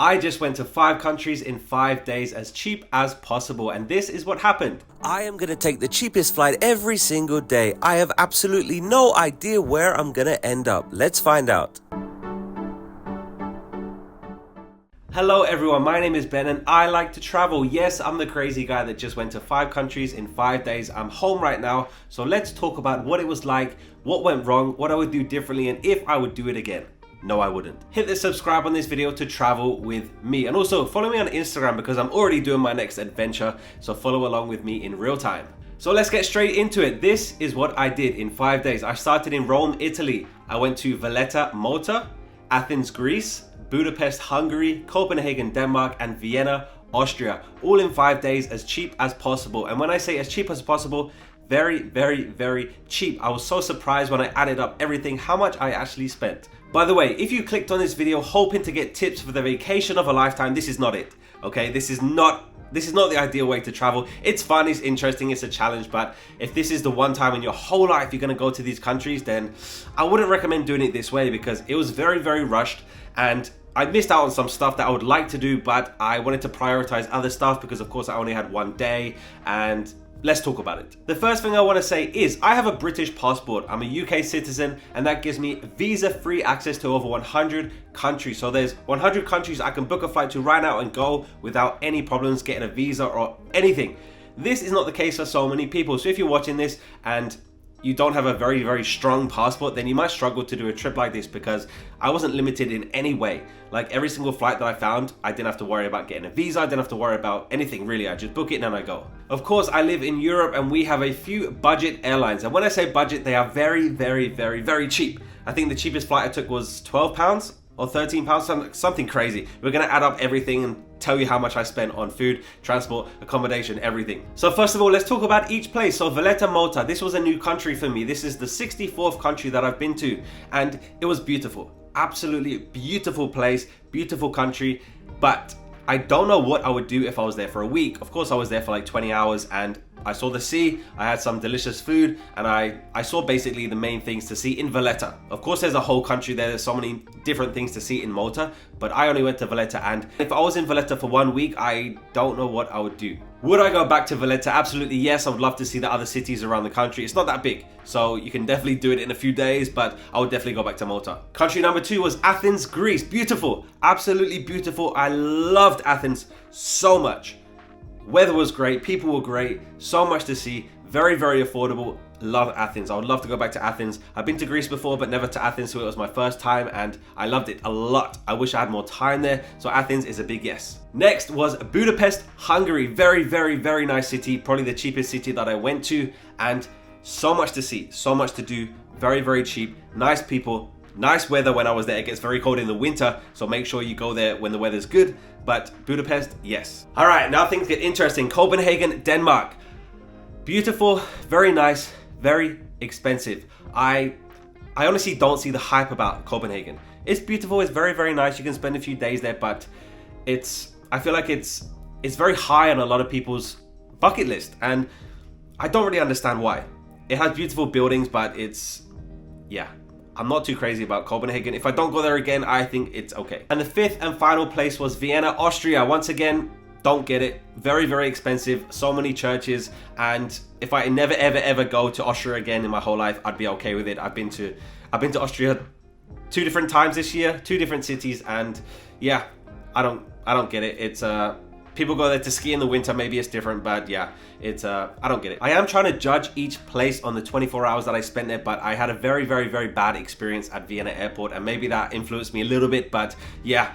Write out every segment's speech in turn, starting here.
I just went to 5 countries in 5 days as cheap as possible, and this is what happened. I am gonna take the cheapest flight every single day. I have absolutely no idea where I'm gonna end up. Let's find out. Hello everyone, my name is Ben and I like to travel. Yes, I'm the crazy guy that just went to 5 countries in 5 days. I'm home right now, so let's talk about what it was like, what went wrong, what I would do differently, and if I would do it again. No, I wouldn't. Hit the subscribe on this video to travel with me, and also follow me on Instagram because I'm already doing my next adventure, so follow along with me in real time. So let's get straight into it. This is what I did in 5 days. I started in Rome, Italy. I went to Valletta, Malta, Athens, Greece, Budapest, Hungary, Copenhagen, Denmark, and Vienna, Austria, all in 5 days as cheap as possible. And when I say as cheap as possible, very, very, very cheap. I was so surprised when I added up everything, how much I actually spent. By the way, if you clicked on this video hoping to get tips for the vacation of a lifetime, this is not it, okay? This is not the ideal way to travel. It's fun, it's interesting, it's a challenge, but if this is the one time in your whole life you're gonna go to these countries, then I wouldn't recommend doing it this way because it was very, very rushed and I missed out on some stuff that I would like to do, but I wanted to prioritize other stuff because of course I only had one day, and let's talk about it. The first thing I want to say is I have a British passport. I'm a UK citizen and that gives me visa-free access to over 100 countries. So there's 100 countries I can book a flight to right now and go without any problems getting a visa or anything. This is not the case for so many people. So if you're watching this and you don't have a very, very strong passport, then you might struggle to do a trip like this because I wasn't limited in any way. Like every single flight that I found, I didn't have to worry about getting a visa, I didn't have to worry about anything really. I just book it and then I go. Of course, I live in Europe and we have a few budget airlines. And when I say budget, they are very, very, very, very cheap. I think the cheapest flight I took was £12 or £13, something crazy. We're gonna add up everything and tell you how much I spent on food, transport, accommodation, everything. So first of all, let's talk about each place. So Valletta, Malta, this was a new country for me. This is the 64th country that I've been to, and it was beautiful. Absolutely beautiful place, beautiful country, but I don't know what I would do if I was there for a week. Of course, I was there for like 20 hours and I saw the sea, I had some delicious food, and I saw basically the main things to see in Valletta. Of course, there's a whole country there. There's so many different things to see in Malta, but I only went to Valletta, and if I was in Valletta for 1 week, I don't know what I would do. Would I go back to Valletta? Absolutely yes. I would love to see the other cities around the country. It's not that big, so you can definitely do it in a few days, but I would definitely go back to Malta. Country number 2 was Athens, Greece. Beautiful, absolutely beautiful. I loved Athens so much. Weather was great, people were great, so much to see, very, very affordable. Love Athens. I would love to go back to Athens. I've been to Greece before, but never to Athens, so it was my first time and I loved it a lot. I wish I had more time there, so Athens is a big yes. Next was Budapest, Hungary. Very, very, very nice city, probably the cheapest city that I went to, and so much to see, so much to do, very, very cheap, nice people, nice weather when I was there. It gets very cold in the winter, so make sure you go there when the weather's good, but Budapest, yes. All right, now things get interesting. Copenhagen, Denmark. Beautiful, very nice, very expensive. I honestly don't see the hype about Copenhagen. It's beautiful, it's very, very nice. You can spend a few days there, but I feel like it's very high on a lot of people's bucket list, and I don't really understand why. It has beautiful buildings, but I'm not too crazy about Copenhagen. If I don't go there again, I think it's okay. And the 5th and final place was Vienna, Austria. Once again, don't get it. Very, very expensive. So many churches. And if I never, ever, ever go to Austria again in my whole life, I'd be okay with it. I've been to Austria 2 different times this year, 2 different cities, and yeah, I don't get it. It's people go there to ski in the winter, maybe it's different, but yeah, I don't get it. I am trying to judge each place on the 24 hours that I spent there, but I had a very, very, very bad experience at Vienna airport, and maybe that influenced me a little bit, but yeah,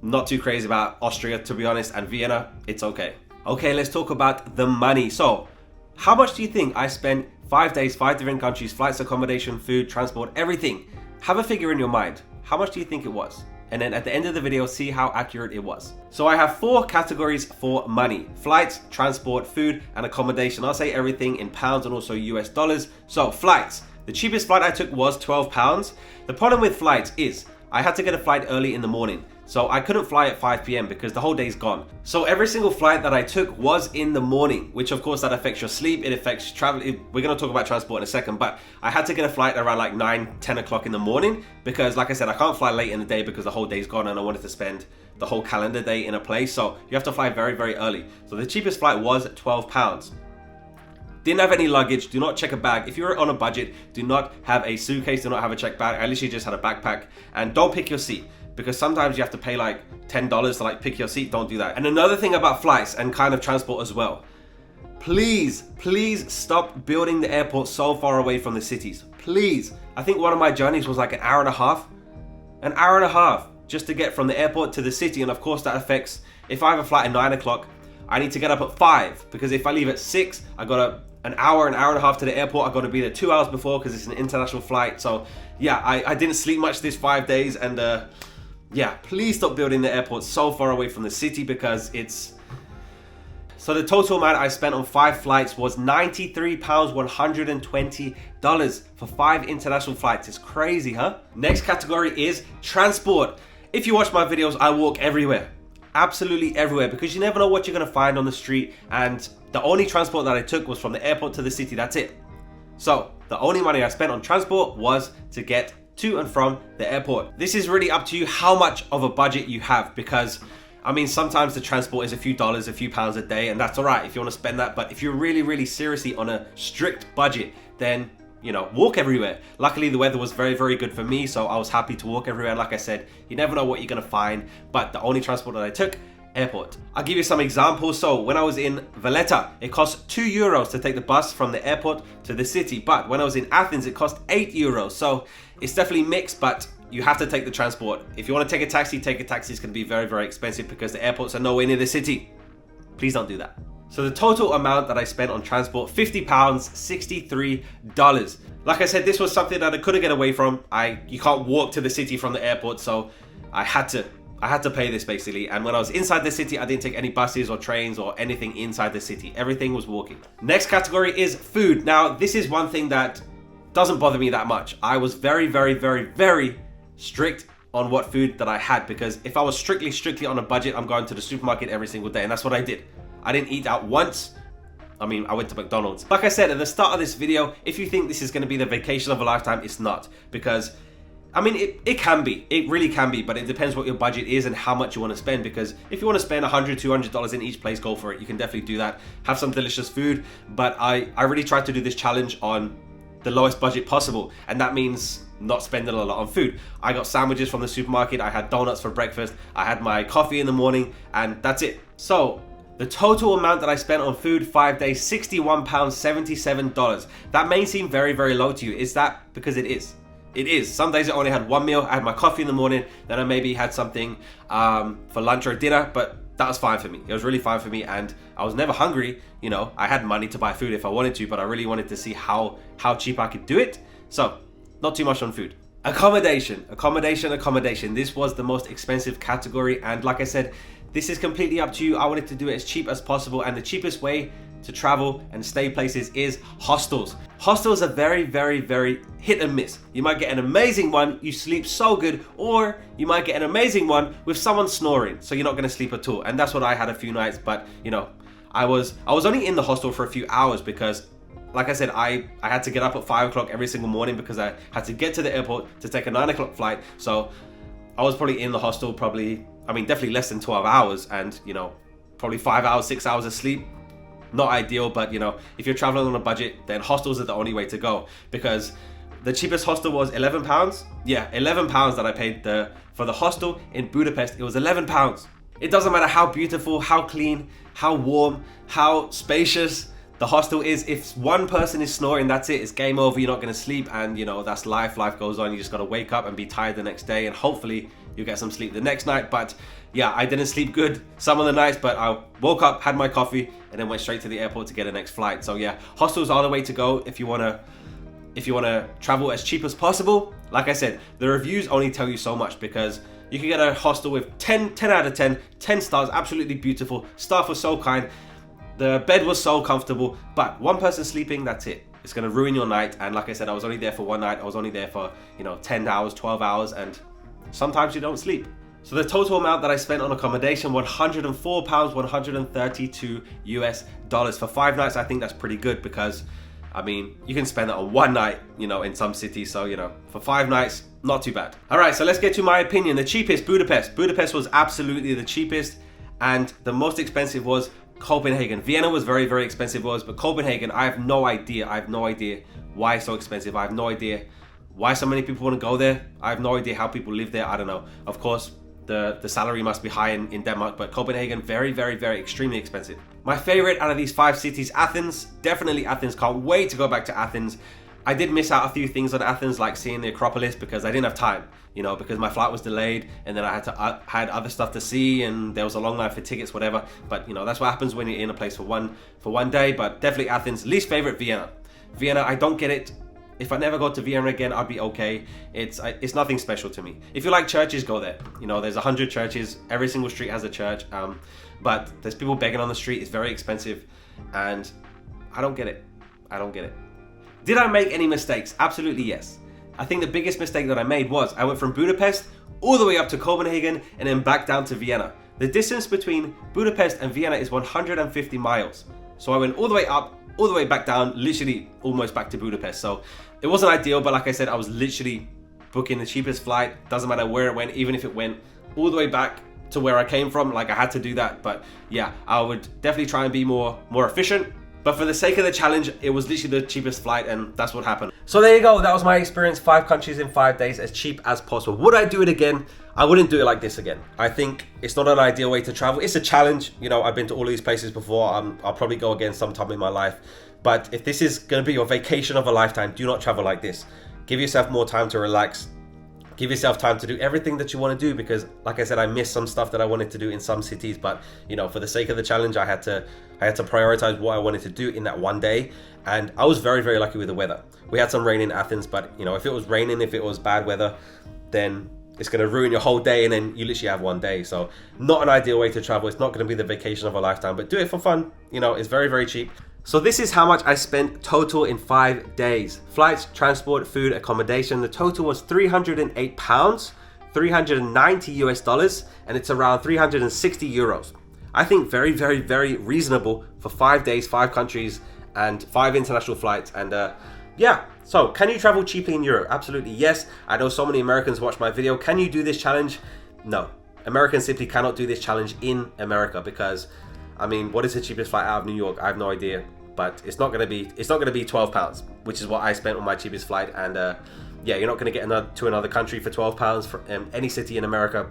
not too crazy about Austria, to be honest, and Vienna, it's okay. Okay, let's talk about the money. So, how much do you think I spent 5 days, 5 different countries, flights, accommodation, food, transport, everything? Have a figure in your mind. How much do you think it was? And then at the end of the video, see how accurate it was. So I have 4 categories for money: flights, transport, food, and accommodation. I'll say everything in pounds and also US dollars. So flights. The cheapest flight I took was £12. The problem with flights is I had to get a flight early in the morning. So I couldn't fly at 5 p.m. because the whole day's gone. So every single flight that I took was in the morning, which of course that affects your sleep, it affects travel. We're going to talk about transport in a second, but I had to get a flight around like 9, 10 o'clock in the morning because like I said, I can't fly late in the day because the whole day's gone and I wanted to spend the whole calendar day in a place. So you have to fly very, very early. So the cheapest flight was £12. Didn't have any luggage. Do not check a bag. If you're on a budget, do not have a suitcase. Do not have a checked bag. I literally just had a backpack. And don't pick your seat because sometimes you have to pay like $10 to like pick your seat. Don't do that. And another thing about flights and kind of transport as well. Please stop building the airport so far away from the cities. Please. I think one of my journeys was like an hour and a half. An hour and a half just to get from the airport to the city. And of course that affects, if I have a flight at 9 o'clock, I need to get up at 5 because if I leave at 6, I got an hour and a half to the airport. I got to be there 2 hours before because it's an international flight. So yeah, I didn't sleep much this 5 days. And yeah, please stop building the airport so far away from the city because it's... So the total amount I spent on 5 flights was £93, $120 for 5 international flights. It's crazy, huh? Next category is transport. If you watch my videos, I walk everywhere. Absolutely everywhere because you never know what you're going to find on the street, and the only transport that I took was from the airport to the city. That's it. So the only money I spent on transport was to get to and from the airport. This is really up to you how much of a budget you have because I mean sometimes the transport is a few dollars, a few pounds a day, and that's all right if you want to spend that. But if you're really seriously on a strict budget, then you know, walk everywhere. Luckily, the weather was very, very good for me, so I was happy to walk everywhere. Like I said, you never know what you're gonna find, but the only transport that I took, airport. I'll give you some examples. So when I was in Valletta, it cost €2 to take the bus from the airport to the city, but when I was in Athens, it cost €8. So it's definitely mixed, but you have to take the transport. If you want to take a taxi, It's gonna be very, very expensive because the airports are nowhere near the city. Please don't do that. So the total amount that I spent on transport, £50, $63. Like I said, this was something that I couldn't get away from. You can't walk to the city from the airport, so I had to pay this basically. And when I was inside the city, I didn't take any buses or trains or anything inside the city. Everything was walking. Next category is food. Now, this is one thing that doesn't bother me that much. I was very, very strict on what food that I had because if I was strictly on a budget, I'm going to the supermarket every single day, and that's what I did. I didn't eat out once. I mean, I went to McDonald's. Like I said at the start of this video, if you think this is going to be the vacation of a lifetime, it's not. Because, I mean, it can be. It really can be, but it depends what your budget is and how much you want to spend. Because if you want to spend $100, $200 in each place, go for it. You can definitely do that. Have some delicious food. But I really tried to do this challenge on the lowest budget possible. And that means not spending a lot on food. I got sandwiches from the supermarket. I had donuts for breakfast. I had my coffee in the morning. And that's it. So the total amount that I spent on food 5 days, £61, $77. That may seem very, very low to you. Is that because it is? It is. Some days I only had one meal. I had my coffee in the morning. Then I maybe had something for lunch or dinner, but that was fine for me. It was really fine for me, and I was never hungry. You know, I had money to buy food if I wanted to, but I really wanted to see how cheap I could do it. So, not too much on food. Accommodation. This was the most expensive category, and like I said, this is completely up to you. I wanted to do it as cheap as possible, and the cheapest way to travel and stay places is hostels. Hostels are very, very hit and miss. You might get an amazing one, you sleep so good, or you might get an amazing one with someone snoring, so you're not gonna sleep at all. And that's what I had a few nights, but you know, I was only in the hostel for a few hours because, like I said, I had to get up at 5 o'clock every single morning because I had to get to the airport to take a 9 o'clock flight. So I was probably in the hostel definitely less than 12 hours, and you know, probably 5 hours, 6 hours of sleep. Not ideal, but you know, if you're traveling on a budget, then hostels are the only way to go, because the cheapest hostel was £11. Yeah, £11 that I paid for the hostel in Budapest. It was £11. It doesn't matter how beautiful, how clean, how warm, how spacious the hostel is. If one person is snoring, that's it. It's game over. You're not going to sleep, and you know, that's life. Life goes on. You just got to wake up and be tired the next day, and hopefully you'll get some sleep the next night. But yeah, I didn't sleep good some of the nights, but I woke up, had my coffee, and then went straight to the airport to get the next flight. So yeah, hostels are the way to go if you want to travel as cheap as possible. Like I said, the reviews only tell you so much, because you can get a hostel with 10 out of 10 stars, absolutely beautiful. Staff was so kind. The bed was so comfortable, but one person sleeping, that's it. It's going to ruin your night. And like I said, I was only there for one night. I was only there for, 10 hours, 12 hours, and sometimes you don't sleep. So the total amount that I spent on accommodation, £104, 132 US dollars for 5 nights. I think that's pretty good because, I mean, you can spend that on one night, you know, in some cities. So, you know, for 5 nights, not too bad. All right, so let's get to my opinion. The cheapest, Budapest. Budapest was absolutely the cheapest, and the most expensive was Copenhagen. Vienna was very, very expensive, but Copenhagen, I have no idea. I have no idea why it's so expensive. I have no idea why so many people want to go there. I have no idea how people live there. I don't know. Of course, the salary must be high in Denmark, but Copenhagen, very, very, very extremely expensive. My favorite out of these 5 cities, Athens. Definitely Athens. Can't wait to go back to Athens. I did miss out a few things on Athens, like seeing the Acropolis, because I didn't have time, you know, because my flight was delayed, and then I had other stuff to see, and there was a long line for tickets, whatever. But you know, that's what happens when you're in a place for one day. But definitely Athens. Least favorite, Vienna. Vienna, I don't get it. If I never go to Vienna again, I'd be okay. It's nothing special to me. If you like churches, go there. You know, there's 100 churches. Every single street has a church. But there's people begging on the street. It's very expensive, and I don't get it. I don't get it. Did I make any mistakes? Absolutely yes. I think the biggest mistake that I made was I went from Budapest all the way up to Copenhagen and then back down to Vienna. The distance between Budapest and Vienna is 150 miles. So I went all the way up, all the way back down, literally almost back to Budapest. So it wasn't ideal, but like I said, I was literally booking the cheapest flight. Doesn't matter where it went, even if it went all the way back to where I came from, like I had to do that. But yeah, I would definitely try and be more efficient. But for the sake of the challenge, it was literally the cheapest flight, and that's what happened. So there you go. That was my experience. 5 countries in 5 days, as cheap as possible. Would I do it again? I wouldn't do it like this again. I think it's not an ideal way to travel. It's a challenge. You know, I've been to all these places before. I'll probably go again sometime in my life. But if this is going to be your vacation of a lifetime, do not travel like this. Give yourself more time to relax. Give yourself time to do everything that you want to do, because like I said, I missed some stuff that I wanted to do in some cities, but you know, for the sake of the challenge, I had to prioritize what I wanted to do in that one day. And I was very, very lucky with the weather. We had some rain in Athens, but you know, if it was raining, if it was bad weather, then it's going to ruin your whole day, and then you literally have one day. So not an ideal way to travel. It's not going to be the vacation of a lifetime, but do it for fun. You know, it's very, very cheap. So this is how much I spent total in 5 days. Flights, transport, food, accommodation. The total was £308, 390 US dollars, and it's around 360 euros. I think very, very, very reasonable for 5 days, 5 countries, and 5 international flights. And yeah, so can you travel cheaply in Europe? Absolutely yes. I know so many Americans watch my video. Can you do this challenge? No. Americans simply cannot do this challenge in America, because I mean, what is the cheapest flight out of New York? I have no idea, but it's not gonna be £12, which is what I spent on my cheapest flight. And yeah, you're not gonna get to another country for £12 for any city in America.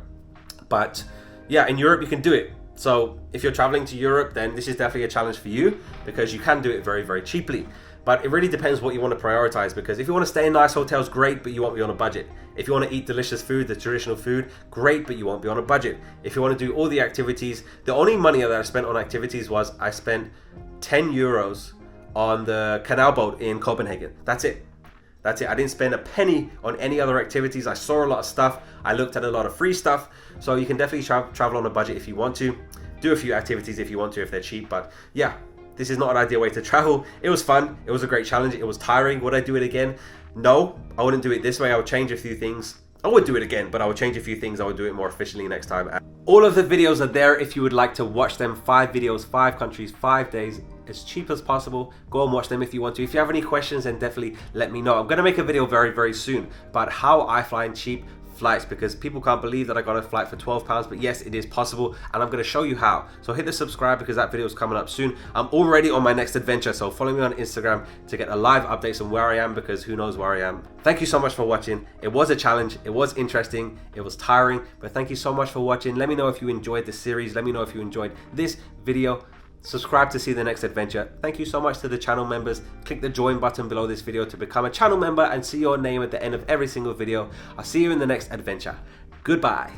But yeah, in Europe you can do it. So if you're traveling to Europe, then this is definitely a challenge for you, because you can do it very, very cheaply. But it really depends what you want to prioritize, because if you want to stay in nice hotels, great, but you won't be on a budget. If you want to eat delicious food, the traditional food, great, but you won't be on a budget. If you want to do all the activities, the only money that I spent on activities was I spent 10 euros on the canal boat in Copenhagen. That's it. That's it. I didn't spend a penny on any other activities. I saw a lot of stuff. I looked at a lot of free stuff. So you can definitely travel on a budget if you want to. Do a few activities if you want to, if they're cheap. But yeah, this is not an ideal way to travel. It was fun. It was a great challenge. It was tiring. Would I do it again? No, I wouldn't do it this way. I would change a few things. I would do it again, but I would change a few things. I would do it more efficiently next time. All of the videos are there if you would like to watch them. 5 videos, 5 countries, 5 days, as cheap as possible. Go and watch them if you want to. If you have any questions, then definitely let me know. I'm going to make a video very, very soon about how I fly in cheap flights, because people can't believe that I got a flight for £12, but yes, it is possible, and I'm going to show you how. So hit the subscribe, because that video is coming up soon. I'm already on my next adventure, so follow me on Instagram to get a live updates on where I am, because who knows where I am. Thank you so much for watching. It was a challenge, it was interesting, it was tiring, but thank you so much for watching. Let me know if you enjoyed this series. Let me know if you enjoyed this video. Subscribe to see the next adventure. Thank you so much to the channel members. Click the join button below this video to become a channel member and see your name at the end of every single video. I'll see you in the next adventure. Goodbye.